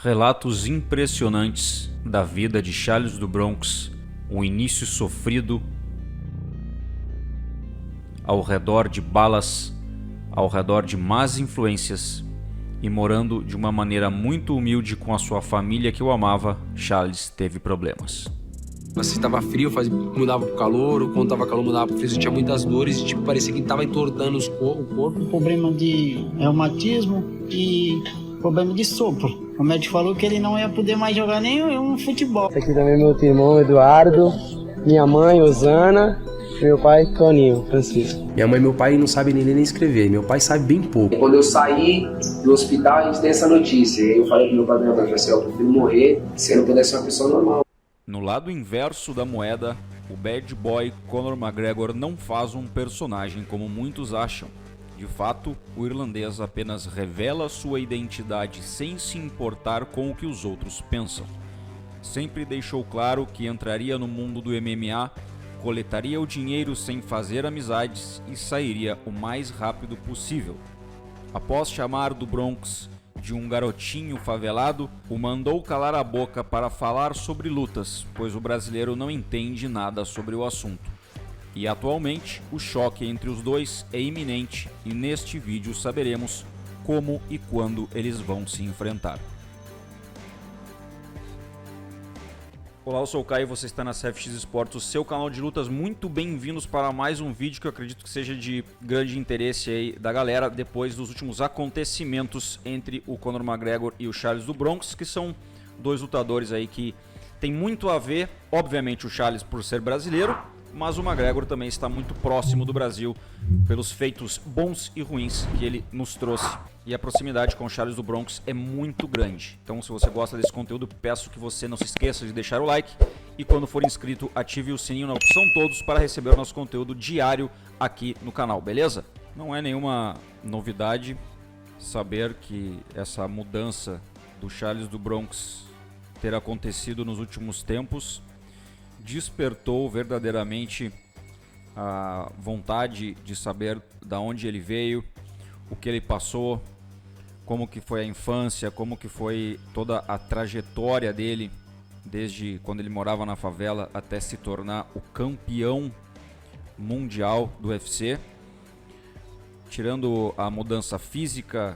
Relatos impressionantes da vida de Charles do Bronx, um início sofrido ao redor de balas, ao redor de más influências e morando de uma maneira muito humilde com a sua família que o amava. Charles teve problemas. Se estava frio, mudava pro calor, ou quando tava calor mudava pro frio, eu tinha muitas dores e tipo, parecia que tava entortando o corpo. Problema de reumatismo e problema de sopro. O médico falou que ele não ia poder mais jogar nem um futebol. Esse aqui também é meu irmão Eduardo, minha mãe Osana, meu pai Toninho Francisco. Minha mãe e meu pai não sabem nem ler nem escrever, meu pai sabe bem pouco. Quando eu saí do hospital, a gente tem essa notícia. E aí eu falei pro meu pai, eu prefiro morrer se eu não pudesse ser uma pessoa normal. No lado inverso da moeda, o bad boy Conor McGregor não faz um personagem como muitos acham. De fato, o irlandês apenas revela sua identidade sem se importar com o que os outros pensam. Sempre deixou claro que entraria no mundo do MMA, coletaria o dinheiro sem fazer amizades e sairia o mais rápido possível. Após chamar do Bronx de um garotinho favelado, o mandou calar a boca para falar sobre lutas, pois o brasileiro não entende nada sobre o assunto. E atualmente, o choque entre os dois é iminente e neste vídeo saberemos como e quando eles vão se enfrentar. Olá, eu sou o Caio e você está na CFX Esportes, o seu canal de lutas. Muito bem-vindos para mais um vídeo que eu acredito que seja de grande interesse aí da galera depois dos últimos acontecimentos entre o Conor McGregor e o Charles do Bronx, que são dois lutadores aí que tem muito a ver, obviamente o Charles por ser brasileiro, mas o McGregor também está muito próximo do Brasil pelos feitos bons e ruins que ele nos trouxe. E a proximidade com o Charles do Bronx é muito grande. Então, se você gosta desse conteúdo, peço que você não se esqueça de deixar o like. E quando for inscrito, ative o sininho na opção todos para receber o nosso conteúdo diário aqui no canal, beleza? Não é nenhuma novidade saber que essa mudança do Charles do Bronx ter acontecido nos últimos tempos despertou verdadeiramente a vontade de saber da onde ele veio, o que ele passou, como que foi a infância, como que foi toda a trajetória dele desde quando ele morava na favela até se tornar o campeão mundial do UFC, tirando a mudança física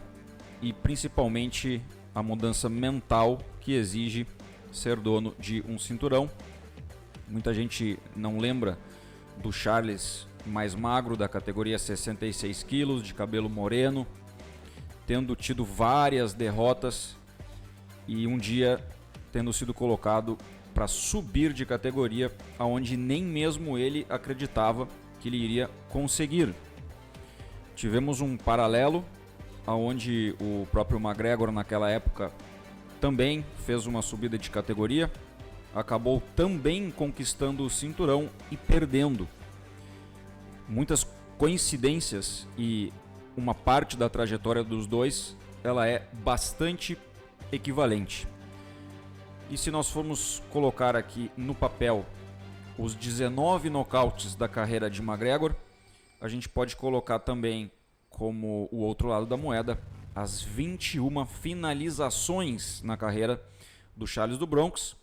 e principalmente a mudança mental que exige ser dono de um cinturão. Muita gente não lembra do Charles mais magro da categoria 66 quilos, de cabelo moreno, tendo tido várias derrotas e um dia tendo sido colocado para subir de categoria, aonde nem mesmo ele acreditava que ele iria conseguir. Tivemos um paralelo aonde o próprio McGregor naquela época também fez uma subida de categoria, acabou também conquistando o cinturão e perdendo. Muitas coincidências e uma parte da trajetória dos dois, ela é bastante equivalente. E se nós formos colocar aqui no papel os 19 nocautes da carreira de McGregor, a gente pode colocar também como o outro lado da moeda as 21 finalizações na carreira do Charles do Bronx,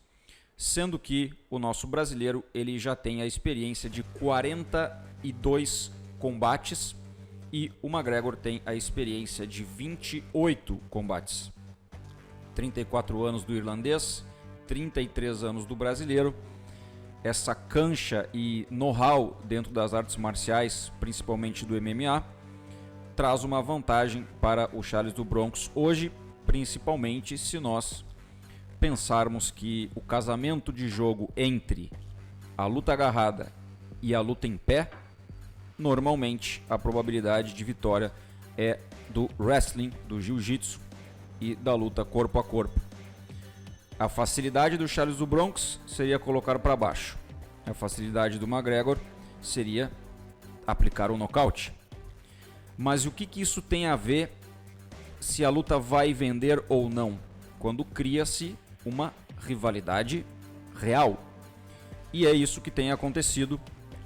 sendo que o nosso brasileiro ele já tem a experiência de 42 combates e o McGregor tem a experiência de 28 combates. 34 anos do irlandês, 33 anos do brasileiro. Essa cancha e know-how dentro das artes marciais, principalmente do MMA, traz uma vantagem para o Charles do Bronx hoje, principalmente se nós pensarmos que o casamento de jogo entre a luta agarrada e a luta em pé, normalmente a probabilidade de vitória é do wrestling, do jiu-jitsu e da luta corpo a corpo. A facilidade do Charles do Bronx seria colocar para baixo. A facilidade do McGregor seria aplicar o nocaute. Mas o que isso tem a ver se a luta vai vender ou não? Quando cria-se uma rivalidade real. E é isso que tem acontecido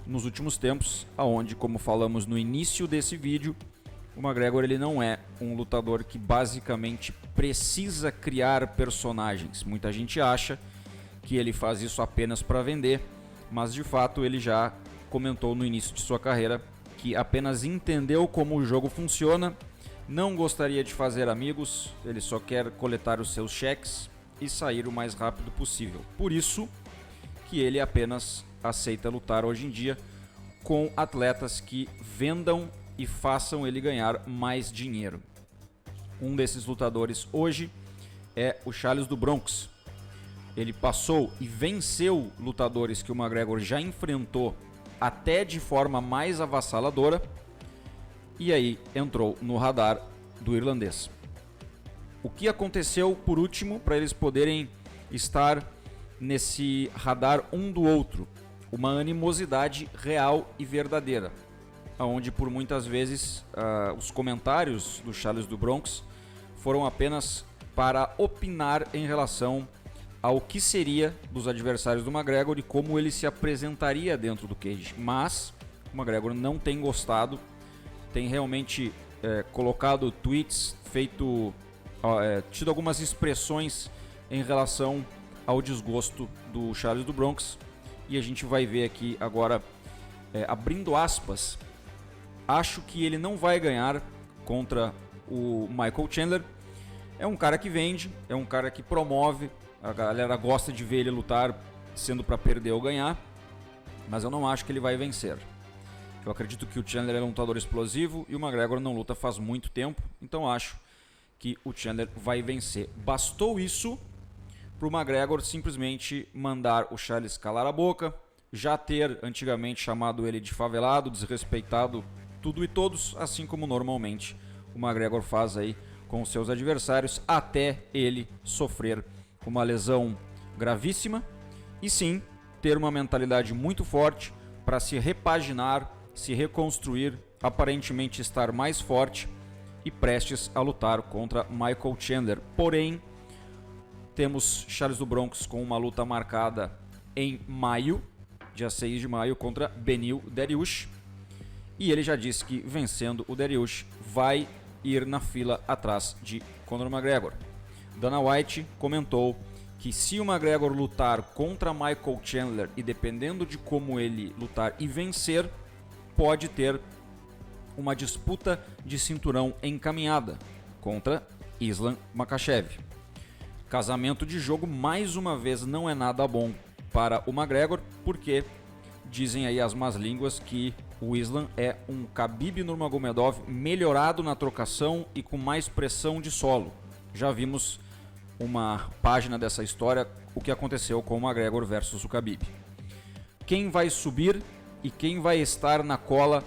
nos últimos tempos, aonde, como falamos no início desse vídeo, o McGregor ele não é um lutador que basicamente precisa criar personagens. Muita gente acha que ele faz isso apenas para vender, mas de fato ele já comentou no início de sua carreira que apenas entendeu como o jogo funciona, não gostaria de fazer amigos, ele só quer coletar os seus cheques e sair o mais rápido possível. Por isso que ele apenas aceita lutar hoje em dia com atletas que vendam e façam ele ganhar mais dinheiro. Um desses lutadores hoje é o Charles do Bronx. Ele passou e venceu lutadores que o McGregor já enfrentou até de forma mais avassaladora, e aí entrou no radar do irlandês. O que aconteceu por último para eles poderem estar nesse radar um do outro? Uma animosidade real e verdadeira, onde por muitas vezes os comentários do Charles do Bronx foram apenas para opinar em relação ao que seria dos adversários do McGregor e como ele se apresentaria dentro do cage. Mas o McGregor não tem gostado, tem realmente colocado tweets, tido algumas expressões em relação ao desgosto do Charles do Bronx, e a gente vai ver aqui agora, abrindo aspas, acho que ele não vai ganhar contra o Michael Chandler. É um cara que vende, é um cara que promove, a galera gosta de ver ele lutar sendo para perder ou ganhar, mas eu não acho que ele vai vencer. Eu acredito que o Chandler é um lutador explosivo e o McGregor não luta faz muito tempo, então acho que o Chandler vai vencer. Bastou isso para o McGregor simplesmente mandar o Charles calar a boca, já ter antigamente chamado ele de favelado, desrespeitado tudo e todos, assim como normalmente o McGregor faz aí com seus adversários, até ele sofrer uma lesão gravíssima e sim ter uma mentalidade muito forte para se repaginar, se reconstruir, aparentemente estar mais forte e prestes a lutar contra Michael Chandler. Porém, temos Charles do Bronx com uma luta marcada em maio, dia 6 de maio, contra Beneil Dariush, e ele já disse que vencendo o Dariush vai ir na fila atrás de Conor McGregor. Dana White comentou que se o McGregor lutar contra Michael Chandler e dependendo de como ele lutar e vencer, pode ter uma disputa de cinturão encaminhada contra Islam Makhachev. Casamento de jogo mais uma vez não é nada bom para o McGregor, porque dizem aí as más línguas que o Islam é um Khabib Nurmagomedov melhorado na trocação e com mais pressão de solo. Já vimos uma página dessa história, o que aconteceu com o McGregor versus o Khabib. Quem vai subir e quem vai estar na cola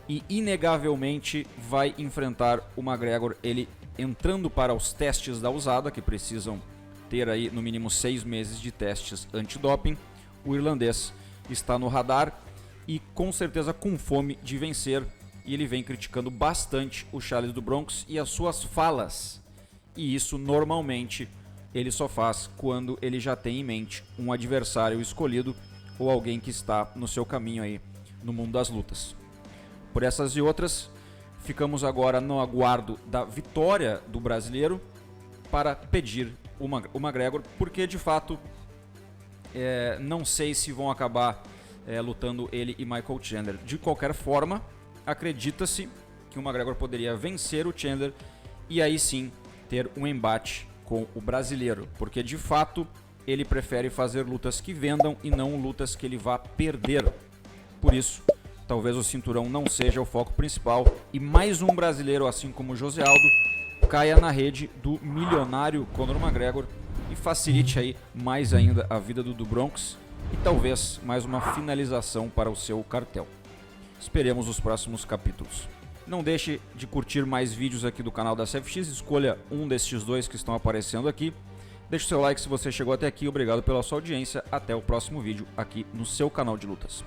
e inegavelmente vai enfrentar o McGregor, ele entrando para os testes da USADA, que precisam ter aí no mínimo 6 meses de testes antidoping. O irlandês está no radar e com certeza com fome de vencer, e ele vem criticando bastante o Charles do Bronx e as suas falas, e isso normalmente ele só faz quando ele já tem em mente um adversário escolhido ou alguém que está no seu caminho aí no mundo das lutas. Por essas e outras, ficamos agora no aguardo da vitória do brasileiro para pedir o McGregor, porque de fato não sei se vão acabar lutando ele e Michael Chandler. De qualquer forma, acredita-se que o McGregor poderia vencer o Chandler e aí sim ter um embate com o brasileiro, porque de fato ele prefere fazer lutas que vendam e não lutas que ele vá perder. Por isso, talvez o cinturão não seja o foco principal e mais um brasileiro, assim como o José Aldo, caia na rede do milionário Conor McGregor e facilite aí mais ainda a vida do Bronx e talvez mais uma finalização para o seu cartel. Esperemos os próximos capítulos. Não deixe de curtir mais vídeos aqui do canal da CFX, escolha um destes dois que estão aparecendo aqui. Deixe seu like se você chegou até aqui, obrigado pela sua audiência, até o próximo vídeo aqui no seu canal de lutas.